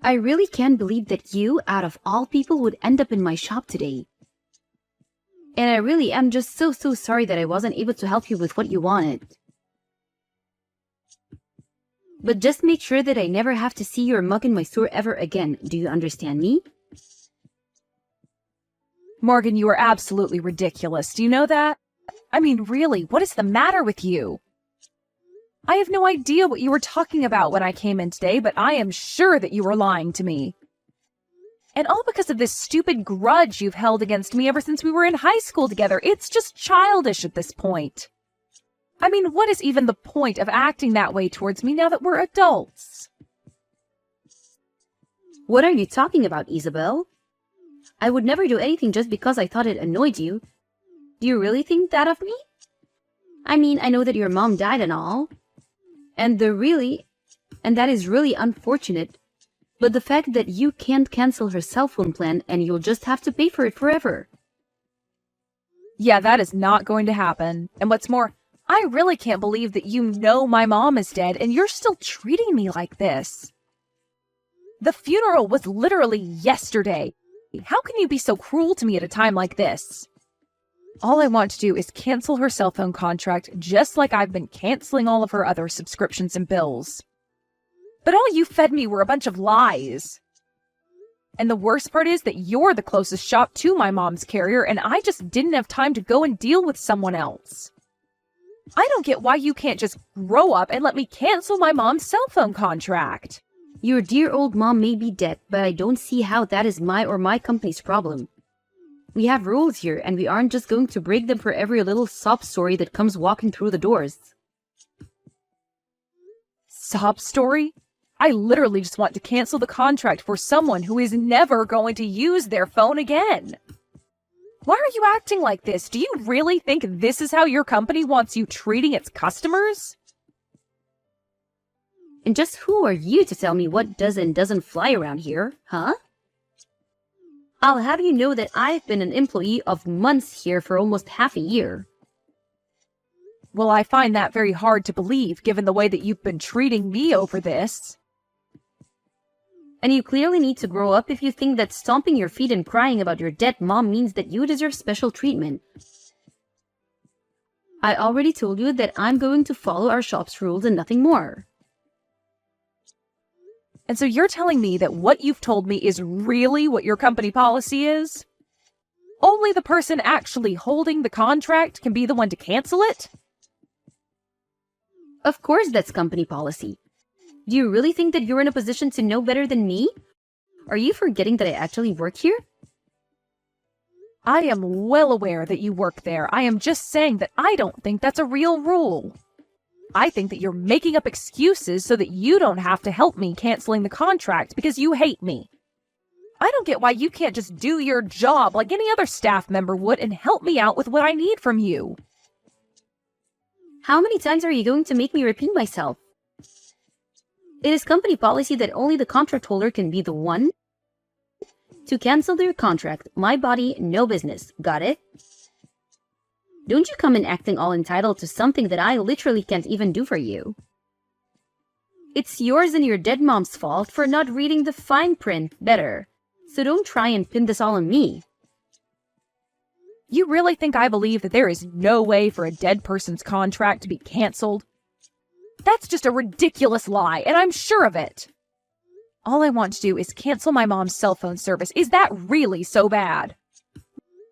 I really can't believe that you, out of all people, would end up in my shop today. And I really am just so sorry that I wasn't able to help you with what you wanted. But just make sure that I never have to see your mug in my store ever again. Do you understand me? Morgan, you are absolutely ridiculous. Do you know that? I mean, really, what is the matter with you? I have no idea what you were talking about when I came in today, but I am sure that you were lying to me. And all because of this stupid grudge you've held against me ever since we were in high school together. It's just childish at this point. I mean, what is even the point of acting that way towards me now that we're adults? What are you talking about, Isabel? I would never do anything just because I thought it annoyed you. Do you really think that of me? I mean, I know that your mom died and all. And that is really unfortunate. But the fact that you can't cancel her cell phone plan and you'll just have to pay for it forever. Yeah, that is not going to happen. And what's more, I really can't believe that you know my mom is dead and you're still treating me like this. The funeral was literally yesterday. How can you be so cruel to me at a time like this? All I want to do is cancel her cell phone contract just like I've been canceling all of her other subscriptions and bills. But all you fed me were a bunch of lies. And the worst part is that you're the closest shop to my mom's carrier and I just didn't have time to go and deal with someone else. I don't get why you can't just grow up and let me cancel my mom's cell phone contract. Your dear old mom may be dead, but I don't see how that is my or my company's problem. We have rules here, and we aren't just going to break them for every little sob story that comes walking through the doors. Sob story? I literally just want to cancel the contract for someone who is never going to use their phone again. Why are you acting like this? Do you really think this is how your company wants you treating its customers? And just who are you to tell me what does and doesn't fly around here, huh? I'll have you know that I've been an employee of months here for almost half a year. Well, I find that very hard to believe, given the way that you've been treating me over this. And you clearly need to grow up if you think that stomping your feet and crying about your dead mom means that you deserve special treatment. I already told you that I'm going to follow our shop's rules and nothing more. And so you're telling me that what you've told me is really what your company policy is? Only the person actually holding the contract can be the one to cancel it? Of course that's company policy. Do you really think that you're in a position to know better than me? Are you forgetting that I actually work here? I am well aware that you work there. I am just saying that I don't think that's a real rule. I think that you're making up excuses so that you don't have to help me canceling the contract because you hate me. I don't get why you can't just do your job like any other staff member would and help me out with what I need from you. How many times are you going to make me repeat myself? It is company policy that only the contract holder can be the one to cancel their contract. My body, no business. Got it? Don't you come in acting all entitled to something that I literally can't even do for you. It's yours and your dead mom's fault for not reading the fine print better. So don't try and pin this all on me. You really think I believe that there is no way for a dead person's contract to be canceled? That's just a ridiculous lie, and I'm sure of it. All I want to do is cancel my mom's cell phone service. Is that really so bad?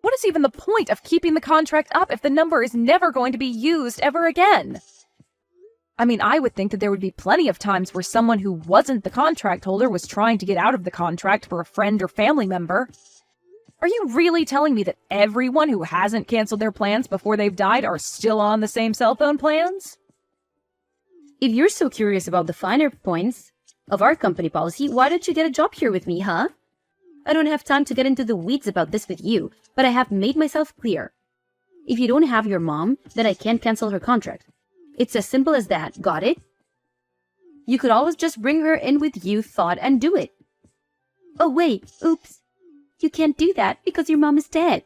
What is even the point of keeping the contract up if the number is never going to be used ever again? I mean, I would think that there would be plenty of times where someone who wasn't the contract holder was trying to get out of the contract for a friend or family member. Are you really telling me that everyone who hasn't canceled their plans before they've died are still on the same cell phone plans? If you're so curious about the finer points of our company policy, why don't you get a job here with me, huh? I don't have time to get into the weeds about this with you, but I have made myself clear. If you don't have your mom, then I can't cancel her contract. It's as simple as that, got it? You could always just bring her in with you, thought, and do it. Oh wait, oops. You can't do that because your mom is dead.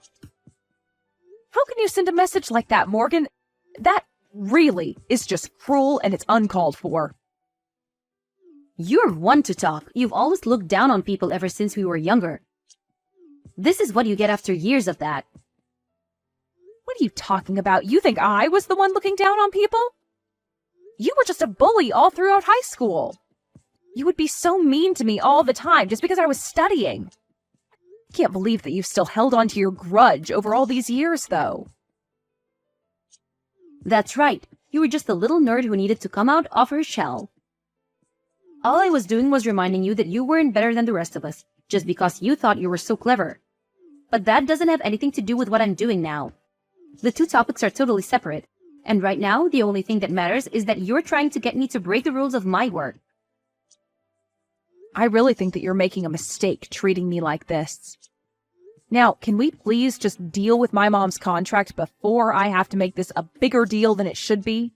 How can you send a message like that, Morgan? That really is just cruel and it's uncalled for. You're one to talk. You've always looked down on people ever since we were younger. This is what you get after years of that. What are you talking about? You think I was the one looking down on people? You were just a bully all throughout high school. You would be so mean to me all the time just because I was studying. Can't believe that you've still held on to your grudge over all these years, though. That's right. You were just a little nerd who needed to come out of her shell. All I was doing was reminding you that you weren't better than the rest of us, just because you thought you were so clever. But that doesn't have anything to do with what I'm doing now. The two topics are totally separate, and right now the only thing that matters is that you're trying to get me to break the rules of my work. I really think that you're making a mistake treating me like this. Now, can we please just deal with my mom's contract before I have to make this a bigger deal than it should be?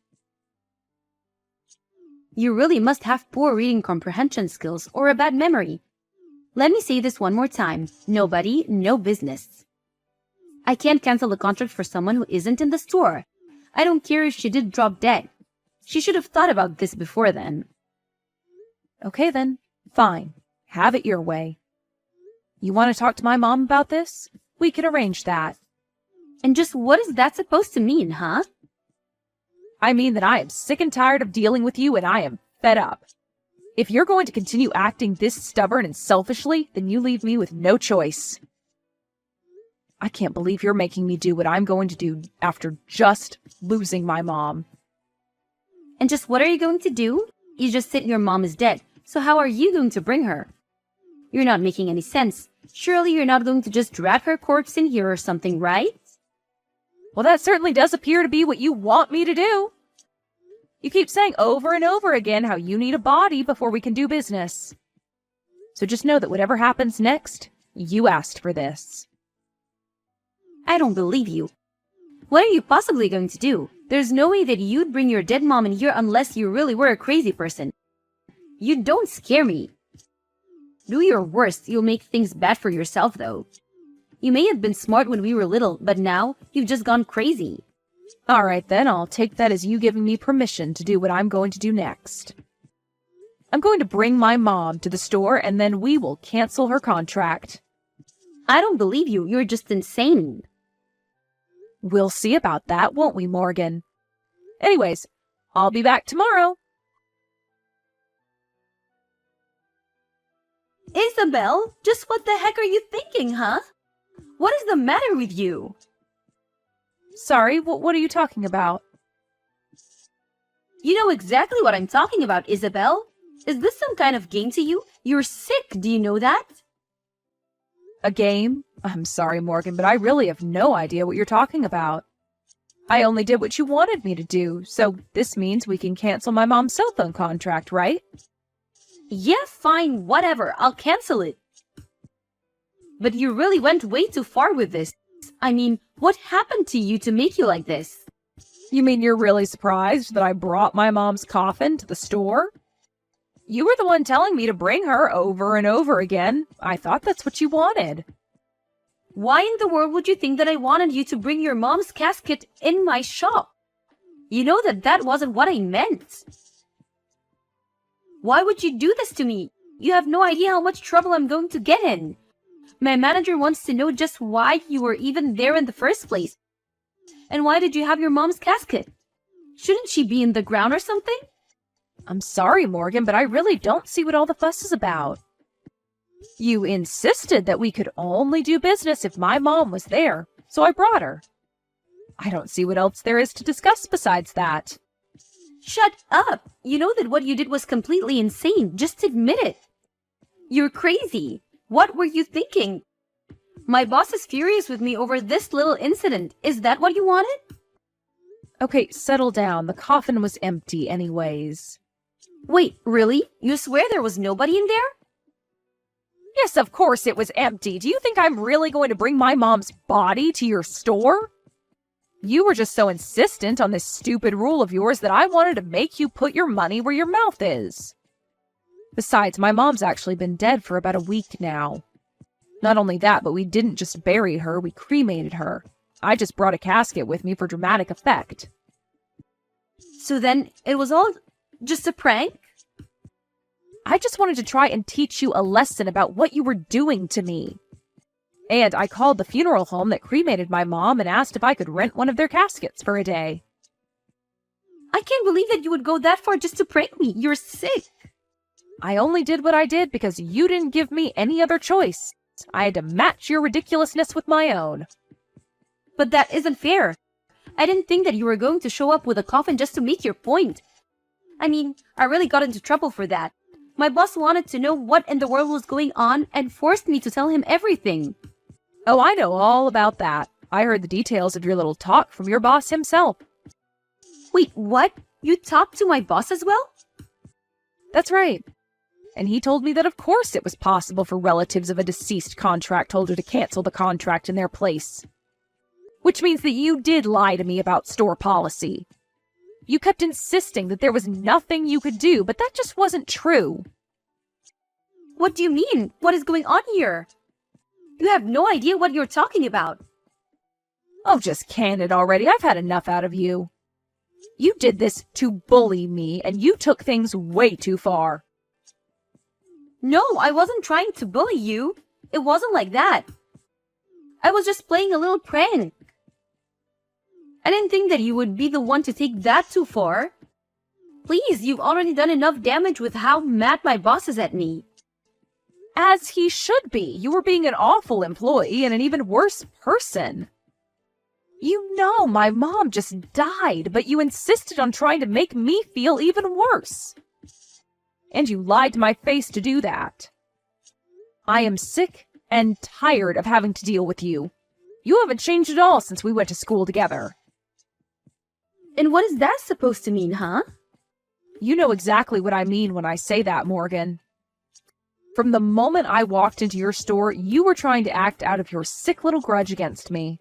You really must have poor reading comprehension skills or a bad memory. Let me say this one more time. Nobody, no business. I can't cancel the contract for someone who isn't in the store. I don't care if she did drop dead. She should have thought about this before then. Okay then, fine. Have it your way. You want to talk to my mom about this? We can arrange that. And just what is that supposed to mean, huh? I mean that I am sick and tired of dealing with you and I am fed up. If you're going to continue acting this stubborn and selfishly, then you leave me with no choice. I can't believe you're making me do what I'm going to do after just losing my mom. And just what are you going to do? You just said your mom is dead, so how are you going to bring her? You're not making any sense. Surely you're not going to just drag her corpse in here or something, right? Well, that certainly does appear to be what you want me to do. You keep saying over and over again how you need a body before we can do business. So just know that whatever happens next, you asked for this. I don't believe you. What are you possibly going to do? There's no way that you'd bring your dead mom in here unless you really were a crazy person. You don't scare me. Do your worst. You'll make things bad for yourself, though. You may have been smart when we were little, but now you've just gone crazy. All right, then, I'll take that as you giving me permission to do what I'm going to do next. I'm going to bring my mom to the store, and then we will cancel her contract. I don't believe you. You're just insane. We'll see about that, won't we, Morgan? Anyways, I'll be back tomorrow. Isabel, just what the heck are you thinking, huh? What is the matter with you? Sorry, what are you talking about? You know exactly what I'm talking about, Isabel. Is this some kind of game to you? You're sick, do you know that? A game? I'm sorry, Morgan, but I really have no idea what you're talking about. I only did what you wanted me to do, so this means we can cancel my mom's cell phone contract, right? Yeah, fine, whatever. I'll cancel it. But you really went way too far with this. I mean, what happened to you to make you like this? You mean you're really surprised that I brought my mom's coffin to the store? You were the one telling me to bring her over and over again. I thought that's what you wanted. Why in the world would you think that I wanted you to bring your mom's casket in my shop? You know that wasn't what I meant. Why would you do this to me? You have no idea how much trouble I'm going to get in. My manager wants to know just why you were even there in the first place. And why did you have your mom's casket? Shouldn't she be in the ground or something? I'm sorry, Morgan, but I really don't see what all the fuss is about. You insisted that we could only do business if my mom was there, so I brought her. I don't see what else there is to discuss besides that. Shut up! You know that what you did was completely insane. Just admit it. You're crazy. What were you thinking? My boss is furious with me over this little incident. Is that what you wanted? Okay, settle down. The coffin was empty anyways. Wait, really? You swear there was nobody in there? Yes, of course it was empty. Do you think I'm really going to bring my mom's body to your store? You were just so insistent on this stupid rule of yours that I wanted to make you put your money where your mouth is. Besides, my mom's actually been dead for about a week now. Not only that, but we didn't just bury her, we cremated her. I just brought a casket with me for dramatic effect. So then, it was all just a prank? I just wanted to try and teach you a lesson about what you were doing to me. And I called the funeral home that cremated my mom and asked if I could rent one of their caskets for a day. I can't believe that you would go that far just to prank me. You're sick. I only did what I did because you didn't give me any other choice. I had to match your ridiculousness with my own. But that isn't fair. I didn't think that you were going to show up with a coffin just to make your point. I mean, I really got into trouble for that. My boss wanted to know what in the world was going on and forced me to tell him everything. Oh, I know all about that. I heard the details of your little talk from your boss himself. Wait, what? You talked to my boss as well? That's right. And he told me that of course it was possible for relatives of a deceased contract holder to cancel the contract in their place. Which means that you did lie to me about store policy. You kept insisting that there was nothing you could do, but that just wasn't true. What do you mean? What is going on here? You have no idea what you're talking about. Oh, just can it already. I've had enough out of you. You did this to bully me, and you took things way too far. No, I wasn't trying to bully you. It wasn't like that. I was just playing a little prank. I didn't think that you would be the one to take that too far. Please, you've already done enough damage with how mad my boss is at me. As he should be. You were being an awful employee and an even worse person. You know my mom just died, but you insisted on trying to make me feel even worse. And you lied to my face to do that. I am sick and tired of having to deal with you. You haven't changed at all since we went to school together. And what is that supposed to mean, huh? You know exactly what I mean when I say that, Morgan. From the moment I walked into your store, you were trying to act out of your sick little grudge against me.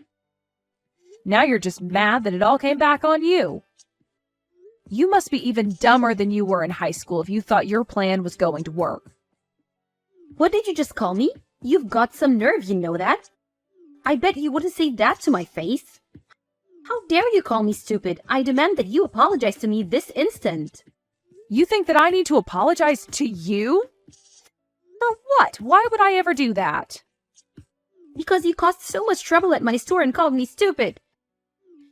Now you're just mad that it all came back on you. You must be even dumber than you were in high school if you thought your plan was going to work. What did you just call me? You've got some nerve, you know that? I bet you wouldn't say that to my face. How dare you call me stupid? I demand that you apologize to me this instant. You think that I need to apologize to you? For what? Why would I ever do that? Because you caused so much trouble at my store and called me stupid.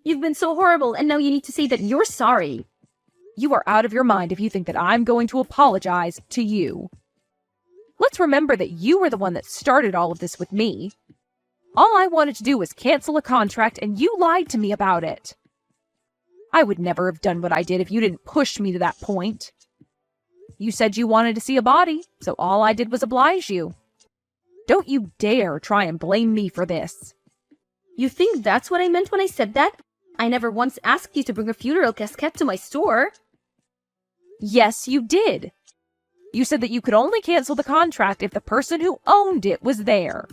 You've been so horrible, and now you need to say that you're sorry. You are out of your mind if you think that I'm going to apologize to you. Let's remember that you were the one that started all of this with me. All I wanted to do was cancel a contract, and you lied to me about it. I would never have done what I did if you didn't push me to that point. You said you wanted to see a body, so all I did was oblige you. Don't you dare try and blame me for this. You think that's what I meant when I said that? I never once asked you to bring a funeral casket to my store. Yes, you did. You said that you could only cancel the contract if the person who owned it was there.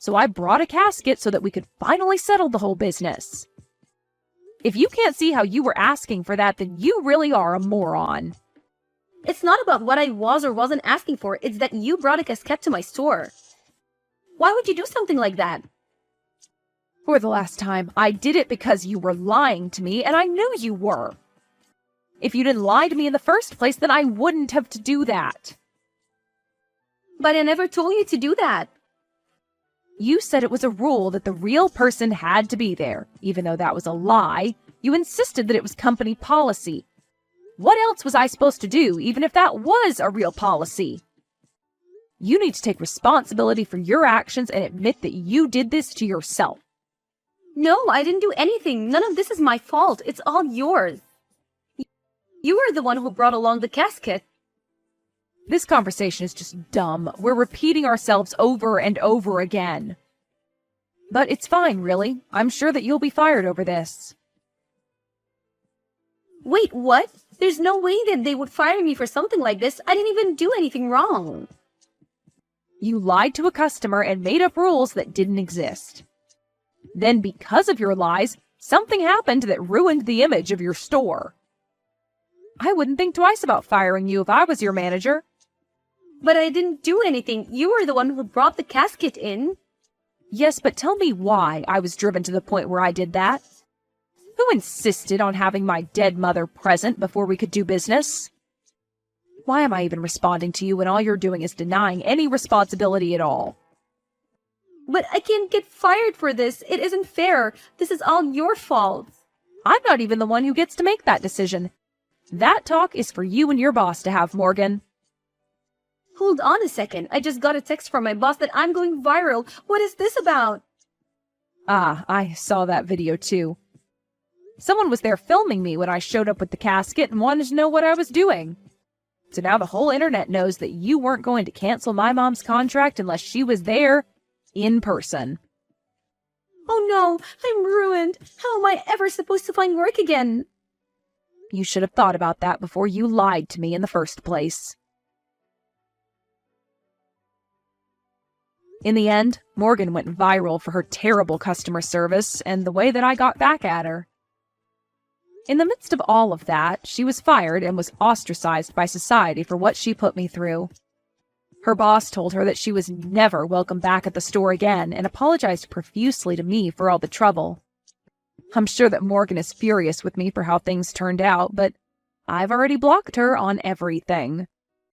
So I brought a casket so that we could finally settle the whole business. If you can't see how you were asking for that, then you really are a moron. It's not about what I was or wasn't asking for, it's that you brought a casket to my store. Why would you do something like that? For the last time, I did it because you were lying to me, and I knew you were. If you didn't lie to me in the first place, then I wouldn't have to do that. But I never told you to do that. You said it was a rule that the real person had to be there. Even though that was a lie, you insisted that it was company policy. What else was I supposed to do, even if that was a real policy? You need to take responsibility for your actions and admit that you did this to yourself. No, I didn't do anything. None of this is my fault. It's all yours. You were the one who brought along the casket. This conversation is just dumb. We're repeating ourselves over and over again. But it's fine, really. I'm sure that you'll be fired over this. Wait, what? There's no way that they would fire me for something like this. I didn't even do anything wrong. You lied to a customer and made up rules that didn't exist. Then, because of your lies, something happened that ruined the image of your store. I wouldn't think twice about firing you if I was your manager. But I didn't do anything. You were the one who brought the casket in. Yes, but tell me why I was driven to the point where I did that. Who insisted on having my dead mother present before we could do business? Why am I even responding to you when all you're doing is denying any responsibility at all? But I can't get fired for this. It isn't fair. This is all your fault. I'm not even the one who gets to make that decision. That talk is for you and your boss to have, Morgan. Hold on a second. I just got a text from my boss that I'm going viral. What is this about? Ah, I saw that video too. Someone was there filming me when I showed up with the casket and wanted to know what I was doing. So now the whole internet knows that you weren't going to cancel my mom's contract unless she was there in person. Oh no, I'm ruined. How am I ever supposed to find work again? You should have thought about that before you lied to me in the first place. In the end, Morgan went viral for her terrible customer service and the way that I got back at her. In the midst of all of that, she was fired and was ostracized by society for what she put me through. Her boss told her that she was never welcome back at the store again and apologized profusely to me for all the trouble. I'm sure that Morgan is furious with me for how things turned out, but I've already blocked her on everything.